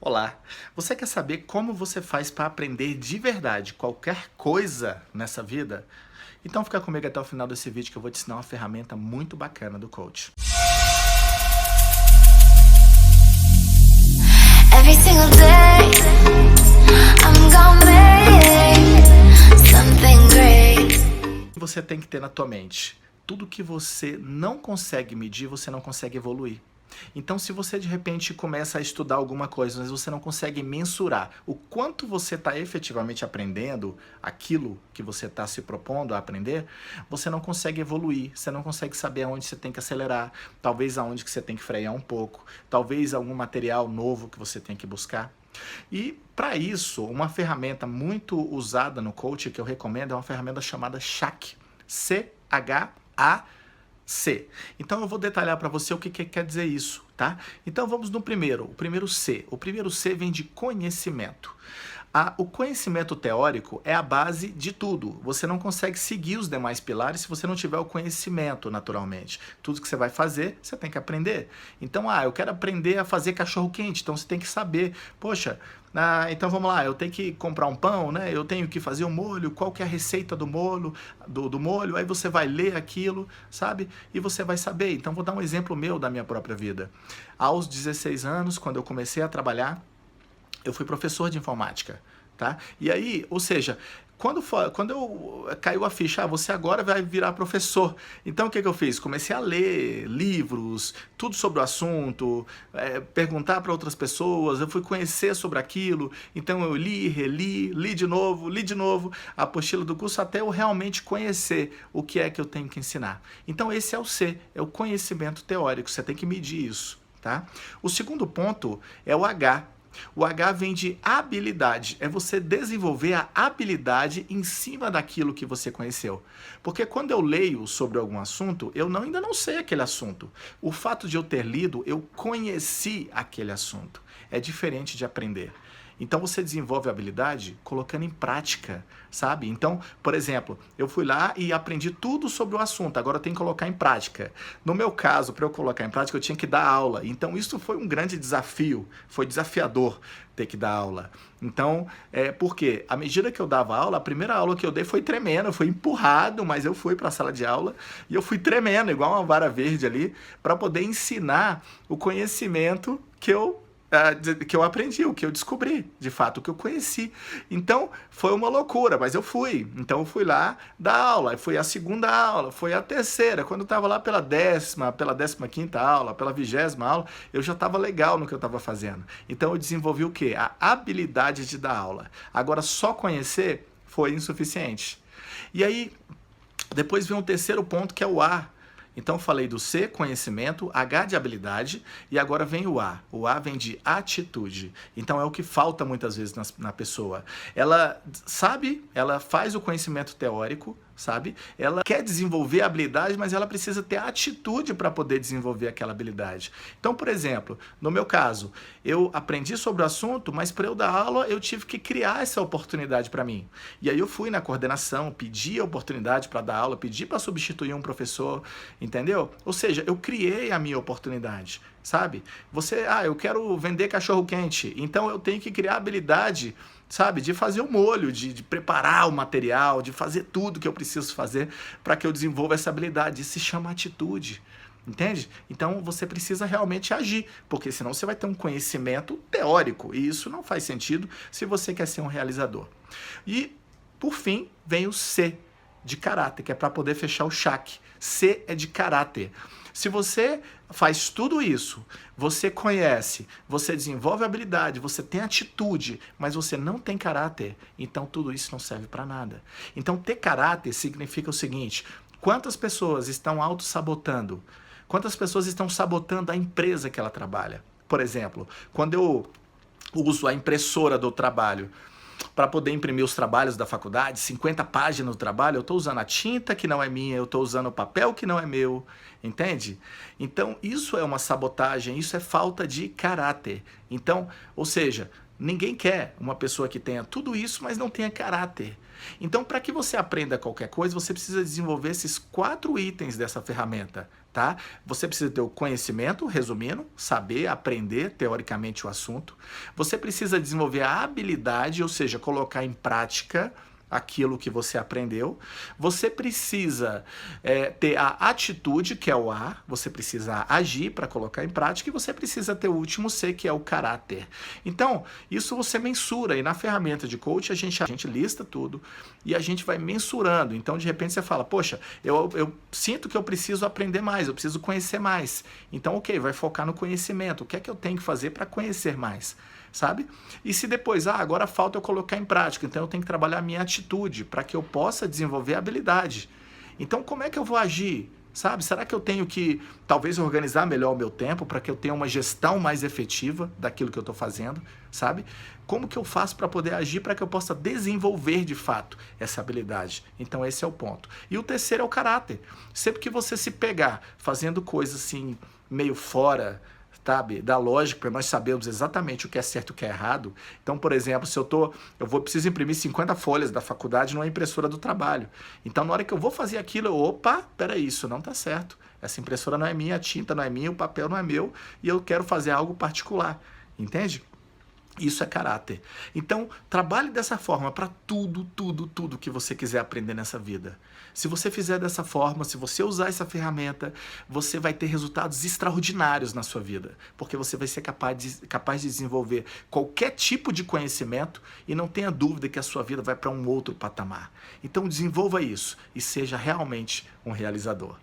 Olá! Você quer saber como você faz para aprender de verdade qualquer coisa nessa vida? Então fica comigo até o final desse vídeo que eu vou te ensinar uma ferramenta muito bacana do coach. Every single day, I'm gonna make something great. Você tem que ter na tua mente, tudo que você não consegue medir, você não consegue evoluir. Então, se você de repente começa a estudar alguma coisa, mas você não consegue mensurar o quanto você está efetivamente aprendendo aquilo que você está se propondo a aprender, você não consegue evoluir, você não consegue saber aonde você tem que acelerar, talvez aonde que você tem que frear um pouco, talvez algum material novo que você tem que buscar. E para isso, uma ferramenta muito usada no coaching que eu recomendo é uma ferramenta chamada CHAC, C-H-A-C. Então eu vou detalhar para você o que quer dizer isso, tá? Então vamos no primeiro, o primeiro C. O primeiro C vem de conhecimento. O conhecimento teórico é a base de tudo. Você não consegue seguir os demais pilares se você não tiver o conhecimento, naturalmente. Tudo que você vai fazer, você tem que aprender. Então, eu quero aprender a fazer cachorro-quente, então você tem que saber, poxa, então vamos lá, eu tenho que comprar um pão, né? Eu tenho que fazer um molho, qual que é a receita do molho, do molho, aí você vai ler aquilo, sabe? E você vai saber. Então vou dar um exemplo meu da minha própria vida. Aos 16 anos, quando eu comecei a trabalhar, eu fui professor de informática, tá? E aí, ou seja, quando caiu a ficha, você agora vai virar professor. Então o que eu fiz? Comecei a ler livros, tudo sobre o assunto, perguntar para outras pessoas, eu fui conhecer sobre aquilo, então eu li, reli, li de novo a apostila do curso até eu realmente conhecer o que é que eu tenho que ensinar. Então esse é o C, é o conhecimento teórico, você tem que medir isso, tá? O segundo ponto é o H. O H vem de habilidade, é você desenvolver a habilidade em cima daquilo que você conheceu. Porque quando eu leio sobre algum assunto, eu ainda não sei aquele assunto. O fato de eu ter lido, eu conheci aquele assunto. É diferente de aprender. Então você desenvolve a habilidade colocando em prática, sabe? Então, por exemplo, eu fui lá e aprendi tudo sobre o assunto, agora eu tenho que colocar em prática. No meu caso, para eu colocar em prática, eu tinha que dar aula. Então isso foi um grande desafio, foi desafiador ter que dar aula. Então, porque à medida que eu dava aula, a primeira aula que eu dei foi tremendo, eu fui empurrado, mas eu fui para a sala de aula e eu fui tremendo, igual uma vara verde ali, para poder ensinar o conhecimento que eu aprendi, o que eu descobri, de fato, o que eu conheci. Então, foi uma loucura, mas eu fui. Então, eu fui lá dar aula, foi a segunda aula, foi a terceira. Quando eu estava lá pela 15ª aula, pela 20ª aula, eu já estava legal no que eu estava fazendo. Então, eu desenvolvi o quê? A habilidade de dar aula. Agora, só conhecer foi insuficiente. E aí, depois vem um terceiro ponto, que é o A. Então, falei do C, conhecimento, H de habilidade, e agora vem o A. O A vem de atitude. Então, é o que falta muitas vezes na pessoa. Ela sabe, ela faz o conhecimento teórico, sabe? Ela quer desenvolver a habilidade, mas ela precisa ter a atitude para poder desenvolver aquela habilidade. Então, por exemplo, no meu caso, eu aprendi sobre o assunto, mas para eu dar aula, eu tive que criar essa oportunidade para mim. E aí eu fui na coordenação, pedi a oportunidade para dar aula, pedi para substituir um professor, entendeu? Ou seja, eu criei a minha oportunidade, sabe? Eu quero vender cachorro-quente, então eu tenho que criar a habilidade, sabe, de fazer o molho, de preparar o material, de fazer tudo que eu preciso fazer para que eu desenvolva essa habilidade. Isso se chama atitude, entende? Então você precisa realmente agir, porque senão você vai ter um conhecimento teórico, e isso não faz sentido se você quer ser um realizador. E, por fim, vem o C, de caráter, que é para poder fechar o CHAC. C é de caráter. Se você faz tudo isso, você conhece, você desenvolve habilidade, você tem atitude, mas você não tem caráter, então tudo isso não serve para nada. Então ter caráter significa o seguinte: quantas pessoas estão auto-sabotando? Quantas pessoas estão sabotando a empresa que ela trabalha? Por exemplo, quando eu uso a impressora do trabalho, para poder imprimir os trabalhos da faculdade, 50 páginas do trabalho, eu estou usando a tinta que não é minha, eu estou usando o papel que não é meu, entende? Então, isso é uma sabotagem, isso é falta de caráter. Então, ou seja, Ninguém quer uma pessoa que tenha tudo isso, mas não tenha caráter. Então, para que você aprenda qualquer coisa, você precisa desenvolver esses 4 itens dessa ferramenta, tá? Você precisa ter o conhecimento, resumindo, saber, aprender teoricamente o assunto. Você precisa desenvolver a habilidade, ou seja, colocar em prática aquilo que você aprendeu. Você precisa ter a atitude, que é o A, você precisa agir para colocar em prática, e você precisa ter o último C, que é o caráter. Então, isso você mensura, e na ferramenta de coach a gente lista tudo e a gente vai mensurando. Então, de repente você fala, poxa, eu sinto que eu preciso aprender mais, eu preciso conhecer mais. Então, ok, vai focar no conhecimento. O que é que eu tenho que fazer para conhecer mais? Sabe? E se depois, agora falta eu colocar em prática, então eu tenho que trabalhar a minha atitude para que eu possa desenvolver a habilidade. Então, como é que eu vou agir? Sabe? Será que eu tenho que, talvez, organizar melhor o meu tempo para que eu tenha uma gestão mais efetiva daquilo que eu estou fazendo? Sabe? Como que eu faço para poder agir para que eu possa desenvolver de fato essa habilidade? Então, esse é o ponto. E o terceiro é o caráter. Sempre que você se pegar fazendo coisas assim, meio fora, sabe, da lógica, para nós sabermos exatamente o que é certo e o que é errado. Então, por exemplo, se preciso imprimir 50 folhas da faculdade numa impressora do trabalho. Então, na hora que eu vou fazer aquilo, peraí, isso não está certo. Essa impressora não é minha, a tinta não é minha, o papel não é meu, e eu quero fazer algo particular. Entende? Isso é caráter. Então, trabalhe dessa forma para tudo que você quiser aprender nessa vida. Se você fizer dessa forma, se você usar essa ferramenta, você vai ter resultados extraordinários na sua vida, porque você vai ser capaz de desenvolver qualquer tipo de conhecimento e não tenha dúvida que a sua vida vai para um outro patamar. Então, desenvolva isso e seja realmente um realizador.